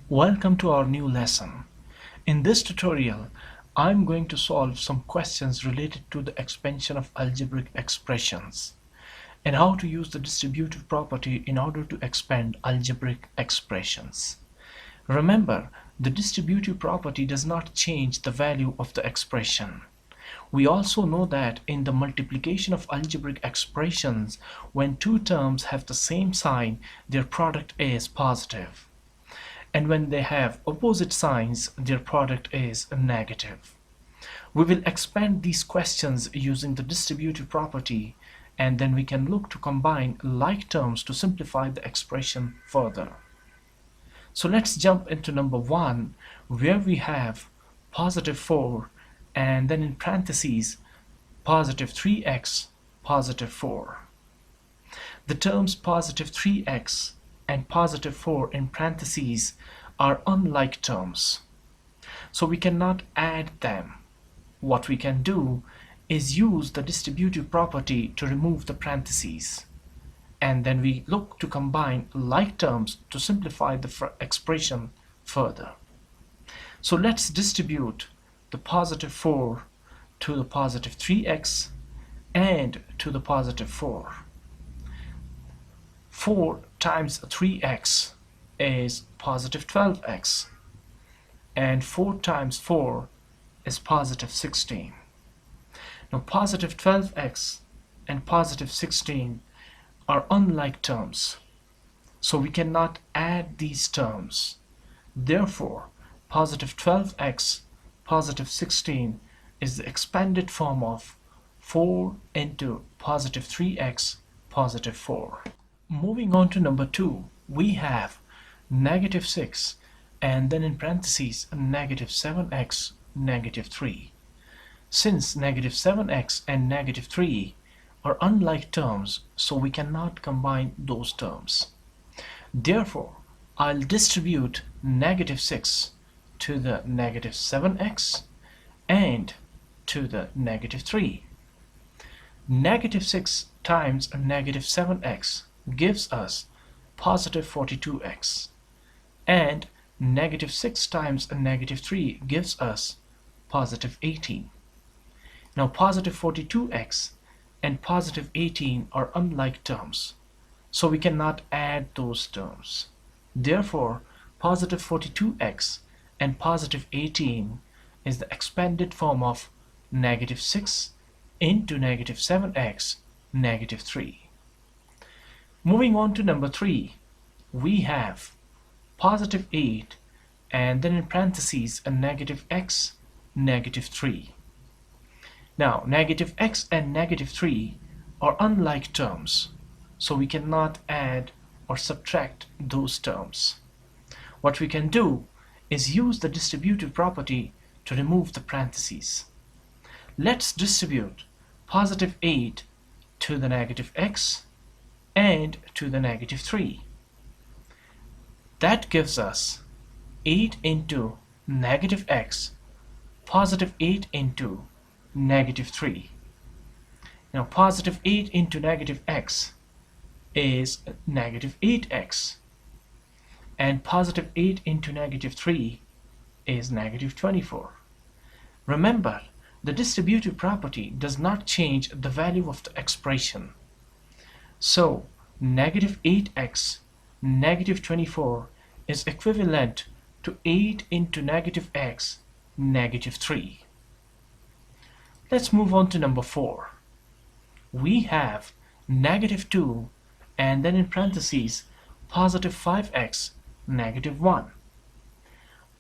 Welcome to our new lesson. In this tutorial, I'm going to solve some questions related to the expansion of algebraic expressions and how to use the distributive property in order to expand algebraic expressions. Remember, the distributive property does not change the value of the expression. We also know that in the multiplication of algebraic expressions, when two terms have the same sign, their product is positive. And when they have opposite signs, their product is negative. We will expand these questions using the distributive property, and then we can look to combine like terms to simplify the expression further. So let's jump into number 1, where we have positive 4 and then in parentheses positive 3x positive 4. The terms positive 3x and positive 4 in parentheses are unlike terms, so we cannot add them. What we can do is use the distributive property to remove the parentheses, and then we look to combine like terms to simplify the expression further. So let's distribute the positive 4 to the positive 3x and to the positive 4. 4 times 3x is positive 12x, and 4 times 4 is positive 16. Now positive 12x and positive 16 are unlike terms, so we cannot add these terms. Therefore, positive 12x positive 16 is the expanded form of 4 into positive 3x positive 4. Moving on to number 2, we have negative 6 and then in parentheses negative 7x negative 3. Since negative 7x and negative 3 are unlike terms, so we cannot combine those terms. Therefore, I'll distribute negative 6 to the negative 7x and to the negative 3. Negative 6 times negative 7x gives us positive 42x, and negative 6 times negative 3 gives us positive 18. Now positive 42x and positive 18 are unlike terms, so we cannot add those terms. Therefore, positive 42x and positive 18 is the expanded form of negative 6 into negative 7x negative 3. Moving on to number 3, we have positive 8 and then in parentheses a negative x negative 3. Now negative x and negative 3 are unlike terms, so we cannot add or subtract those terms. What we can do is use the distributive property to remove the parentheses. Let's distribute positive 8 to the negative x and to the negative 3. That gives us 8 into negative x positive 8 into negative 3. Now positive 8 into negative x is negative 8x, and positive 8 into negative 3 is negative 24. Remember, the distributive property does not change the value of the expression. So negative 8x negative 24 is equivalent to 8 into negative x negative 3. Let's move on to number 4. We have negative 2 and then in parentheses positive 5x negative 1.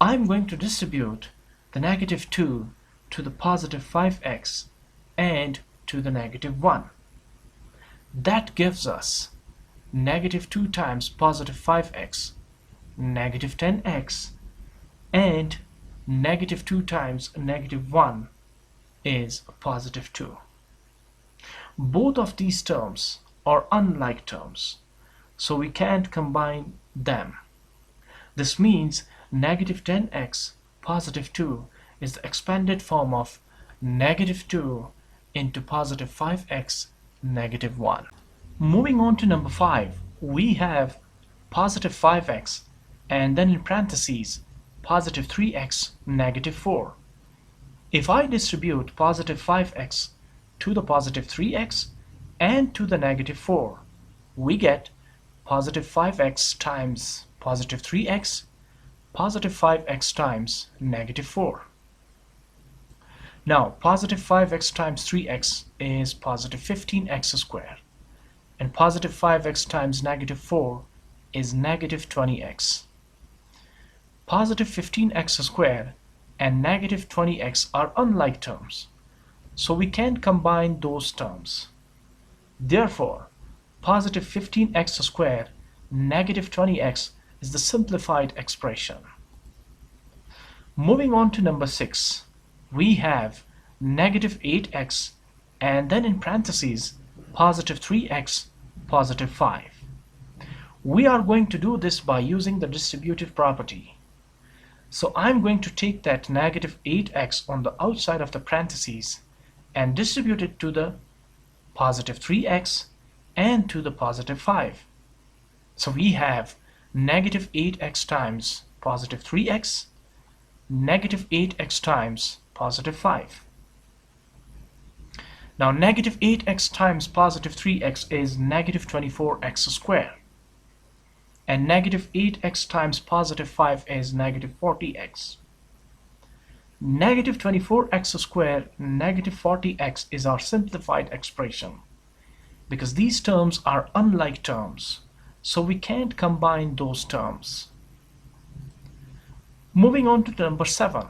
I'm going to distribute the negative 2 to the positive 5x and to the negative 1. That gives us negative 2 times positive 5x, negative 10x, and negative 2 times negative 1 is positive 2. Both of these terms are unlike terms, so we can't combine them. This means negative 10x positive 2 is the expanded form of negative 2 into positive 5x negative 1. Moving on to number 5, we have positive 5x and then in parentheses positive 3x, negative 4. If I distribute positive 5x to the positive 3x and to the negative 4, we get positive 5x times positive 3x, positive 5x times negative 4. Now, positive 5x times 3x is positive 15x squared, and positive 5x times negative 4 is negative 20x. Positive 15x squared and negative 20x are unlike terms, so we can't combine those terms. Therefore, positive 15x squared negative 20x is the simplified expression. Moving on to number 6, we have negative 8x and then in parentheses positive 3x, positive 5. We are going to do this by using the distributive property. So I'm going to take that negative 8x on the outside of the parentheses and distribute it to the positive 3x and to the positive 5. So we have negative 8x times positive 3x, negative 8x times positive 5. Now negative 8x times positive 3x is negative 24x squared, and negative 8x times positive 5 is negative 40x. Negative 24x squared, negative 40x is our simplified expression because these terms are unlike terms, so we can't combine those terms. Moving on to number 7,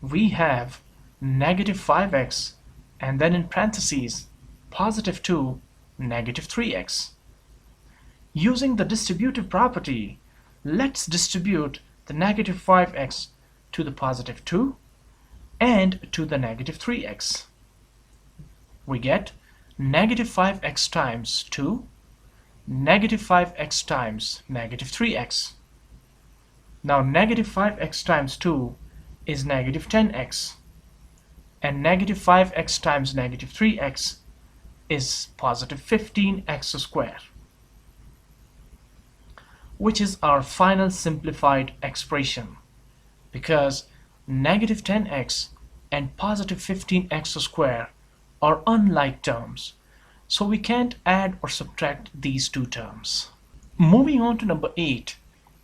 we have negative 5x and then in parentheses positive 2, negative 3x. Using the distributive property, let's distribute the negative 5x to the positive 2 and to the negative 3x. We get negative 5x times 2, negative 5x times negative 3x. Now negative 5x times 2 is negative 10x, and negative 5x times negative 3x is positive 15x squared, which is our final simplified expression because negative 10x and positive 15x squared are unlike terms, so we can't add or subtract these two terms. Moving on to number 8,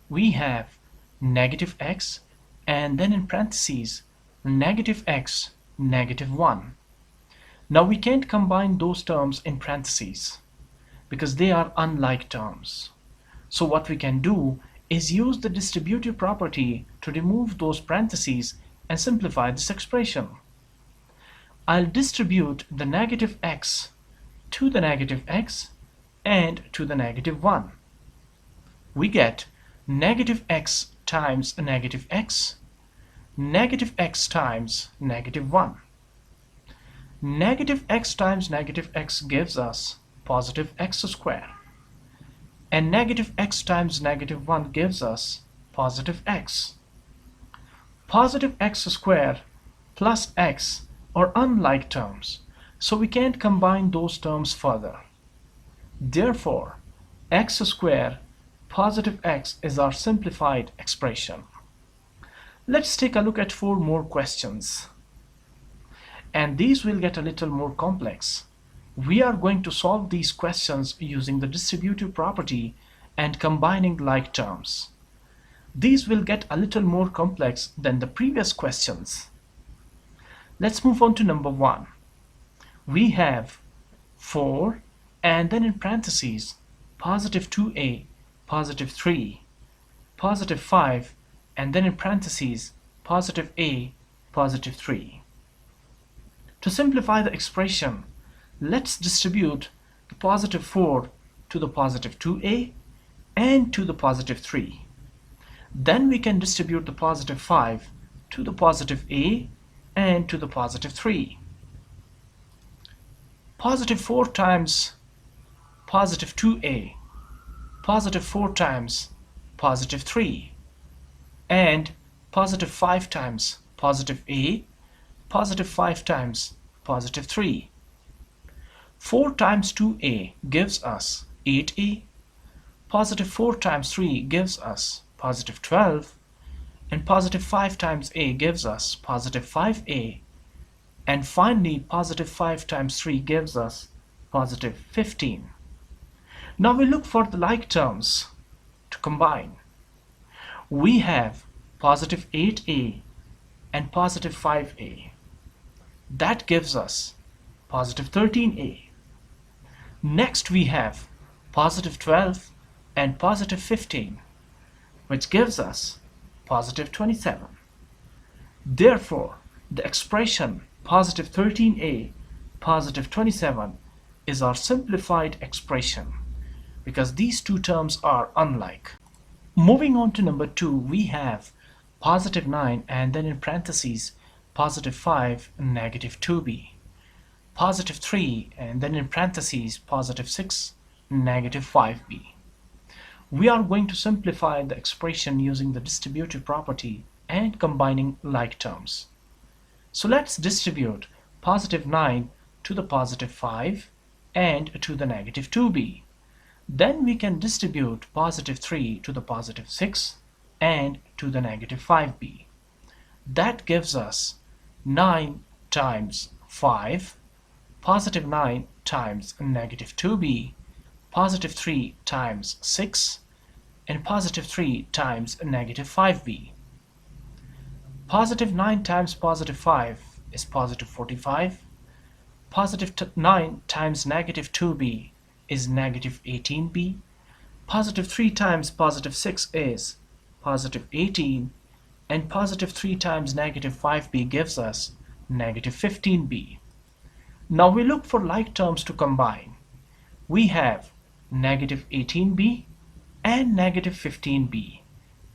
we have negative x and then in parentheses negative x, negative 1. Now we can't combine those terms in parentheses because they are unlike terms. So what we can do is use the distributive property to remove those parentheses and simplify this expression. I'll distribute the negative x to the negative x and to the negative 1. We get negative x times negative x, negative x times negative 1. Negative x times negative x gives us positive x squared, and negative x times negative 1 gives us positive x. Positive x squared plus x are unlike terms, so we can't combine those terms further. Therefore, x squared positive x is our simplified expression. Let's take a look at 4 more questions, and these will get a little more complex. We are going to solve these questions using the distributive property and combining like terms. These will get a little more complex than the previous questions. Let's move on to number 1. We have 4 and then in parentheses positive 2a, positive 3, positive 5, and then in parentheses positive a, positive 3. To simplify the expression, let's distribute the positive 4 to the positive 2a and to the positive 3. Then we can distribute the positive 5 to the positive a and to the positive 3. Positive 4 times positive 2a, positive 4 times positive 3, and positive 5 times positive a, positive 5 times positive 3. 4 times 2a gives us 8a, positive 4 times 3 gives us positive 12, and positive 5 times a gives us positive 5a, and finally positive 5 times 3 gives us positive 15. Now we look for the like terms to combine. We have positive 8a and positive 5a. That gives us positive 13a. Next we have positive 12 and positive 15, which gives us positive 27. Therefore, the expression positive 13a, positive 27 is our simplified expression because these two terms are unlike. Moving on to number 2, we have positive 9 and then in parentheses positive 5 and negative 2b, positive 3 and then in parentheses positive 6 negative 5b. We are going to simplify the expression using the distributive property and combining like terms. So let's distribute positive 9 to the positive 5 and to the negative 2b. Then we can distribute positive 3 to the positive 6 and to the negative 5b. That gives us 9 times 5, positive 9 times negative 2b, positive 3 times 6, and positive 3 times negative 5b. Positive 9 times positive 5 is positive 45. Positive 9 times negative 2b is negative 18b. Positive 3 times positive 6 is positive 18. And positive 3 times negative 5b gives us negative 15b. Now we look for like terms to combine. We have negative 18b and negative 15b.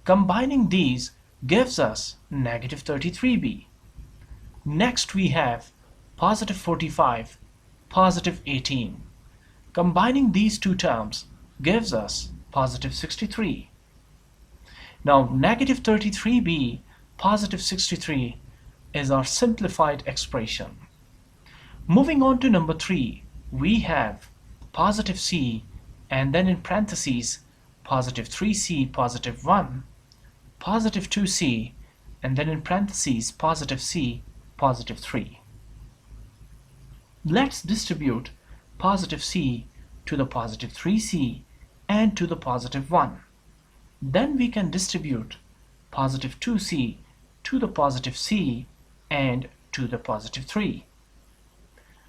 Combining these gives us negative 33b. Next we have positive 45, positive 18. Combining these two terms gives us positive 63. Now negative 33b, positive 63 is our simplified expression. Moving on to number 3, we have positive c and then in parentheses positive 3c, positive 1, positive 2c, and then in parentheses positive c, positive 3. Let's distribute positive c to the positive 3c and to the positive 1. Then we can distribute positive 2c to the positive c and to the positive 3.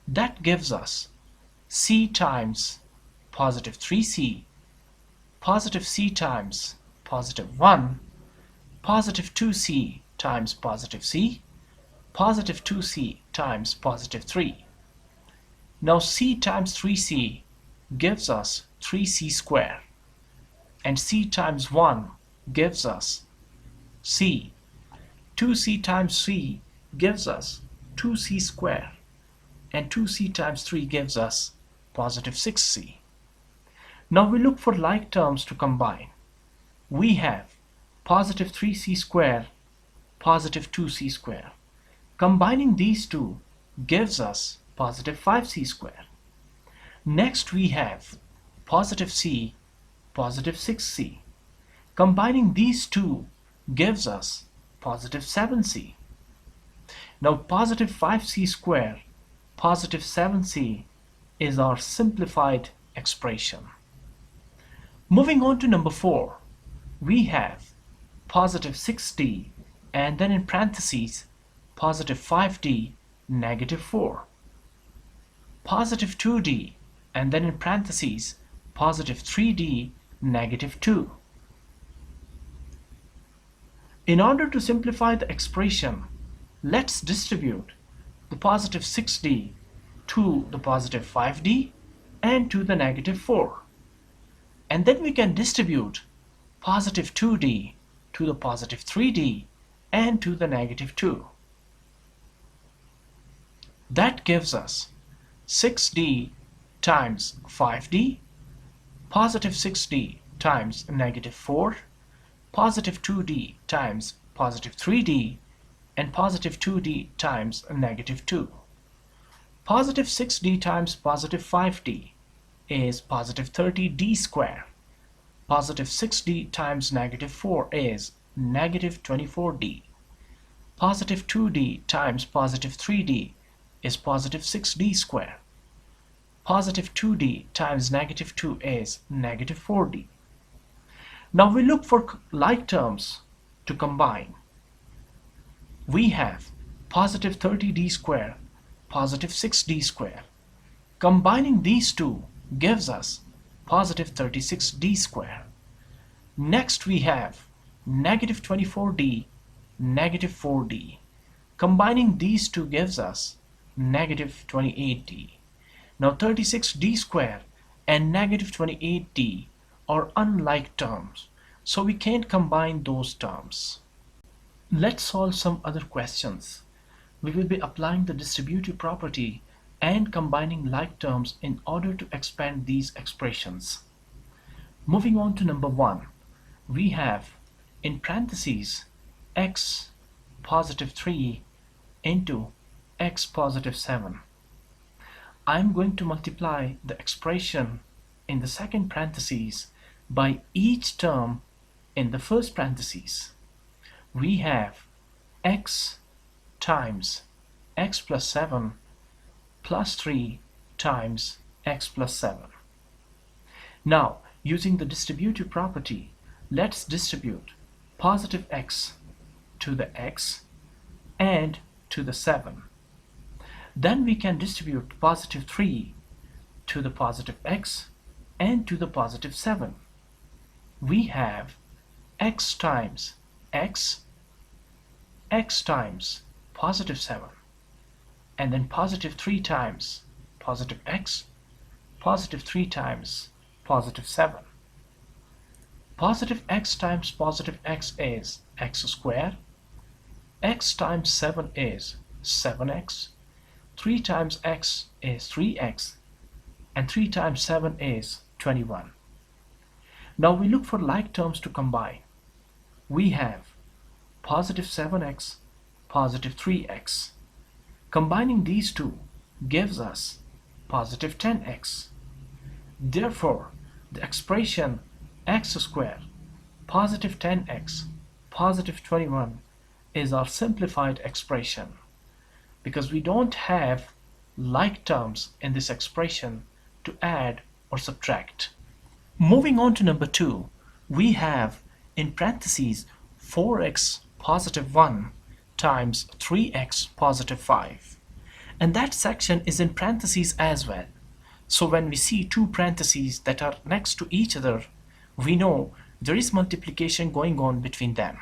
That gives us c times positive 3c, positive c times positive 1, positive 2c times positive c, positive 2c times positive 3. Now c times 3c gives us 3c squared, and c times 1 gives us c. 2c times c gives us 2c squared, and 2c times 3 gives us positive 6c. Now we look for like terms to combine. We have positive 3c squared, positive 2c squared. Combining these two gives us positive 5c squared. Next we have positive c, positive 6c. Combining these two gives us positive 7c. Now positive 5c squared, positive 7c is our simplified expression. Moving on to number 4, we have positive 6d and then in parentheses positive 5d, negative 4. Positive 2d and then in parentheses positive 3d, negative 2. In order to simplify the expression, let's distribute the positive 6d to the positive 5d and to the negative 4. And then we can distribute positive 2d to the positive 3d and to the negative 2. That gives us 6d times 5d, positive 6d times negative 4, positive 2d times positive 3d, and positive 2d times negative 2. Positive 6d times positive 5d is positive 30d squared. Positive 6d times negative 4 is negative 24d. Positive 2d times positive 3d is positive 6d squared. Positive 2d times negative 2 is negative 4d. Now we look for like terms to combine. We have positive 30d squared, positive 6d squared. Combining these two gives us positive 36d squared. Next we have negative 24d, negative 4d. Combining these two gives us negative 28d. Now 36d squared and negative 28d are unlike terms, so we can't combine those terms. Let's solve some other questions. We will be applying the distributive property and combining like terms in order to expand these expressions. Moving on to number 1, we have in parentheses x positive 3 into x positive 7. I'm going to multiply the expression in the second parentheses by each term in the first parentheses. We have x times x plus 7 plus 3 times x plus 7. Now, using the distributive property, let's distribute positive x to the x and to the 7. Then we can distribute positive 3 to the positive x and to the positive 7. We have x times x, x times positive 7, and then positive 3 times positive x, positive 3 times positive 7. Positive x times positive x is x squared. X times 7 is 7x. 3 times x is 3x. And 3 times 7 is 21. Now we look for like terms to combine. We have positive 7x, positive 3x. Combining these two gives us positive 10x. Therefore, the expression x squared, positive 10x, positive 21 is our simplified expression because we don't have like terms in this expression to add or subtract. Moving on to number 2, we have in parentheses 4x positive 1 times 3x positive 5. And that section is in parentheses as well. So when we see two parentheses that are next to each other, we know there is multiplication going on between them.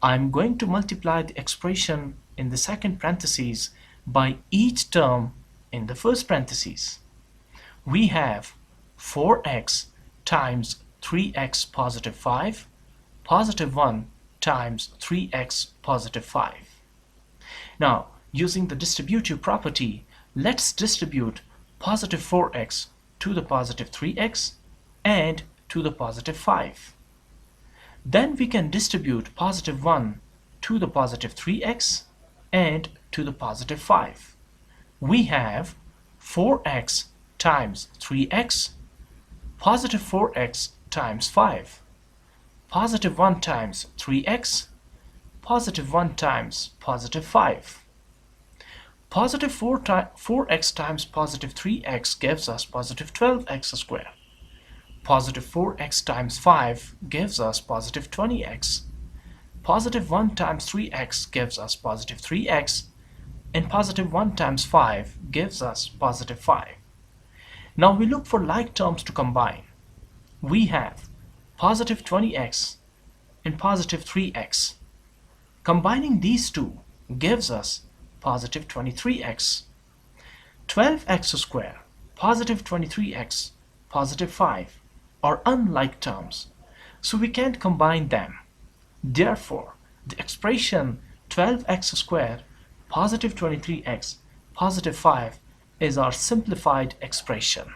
I'm going to multiply the expression in the second parentheses by each term in the first parentheses. We have 4x times 3x positive 5, positive 1 times 3x positive 5. Now, using the distributive property, let's distribute positive 4x to the positive 3x and to the positive 5. Then we can distribute positive 1 to the positive 3x and to the positive 5. We have 4x times 3x, positive 4x times 5, positive 1 times 3x, positive 1 times positive 5. Positive 4x times positive 3x gives us positive 12x squared. Positive 4x times 5 gives us positive 20x. Positive 1 times 3x gives us positive 3x. And positive 1 times 5 gives us positive 5. Now we look for like terms to combine. We have positive 20x and positive 3x. Combining these two gives us positive 23x. 12x squared, positive 23x, positive 5 are unlike terms, so we can't combine them. Therefore, the expression 12x squared, positive 23x, positive 5 is our simplified expression.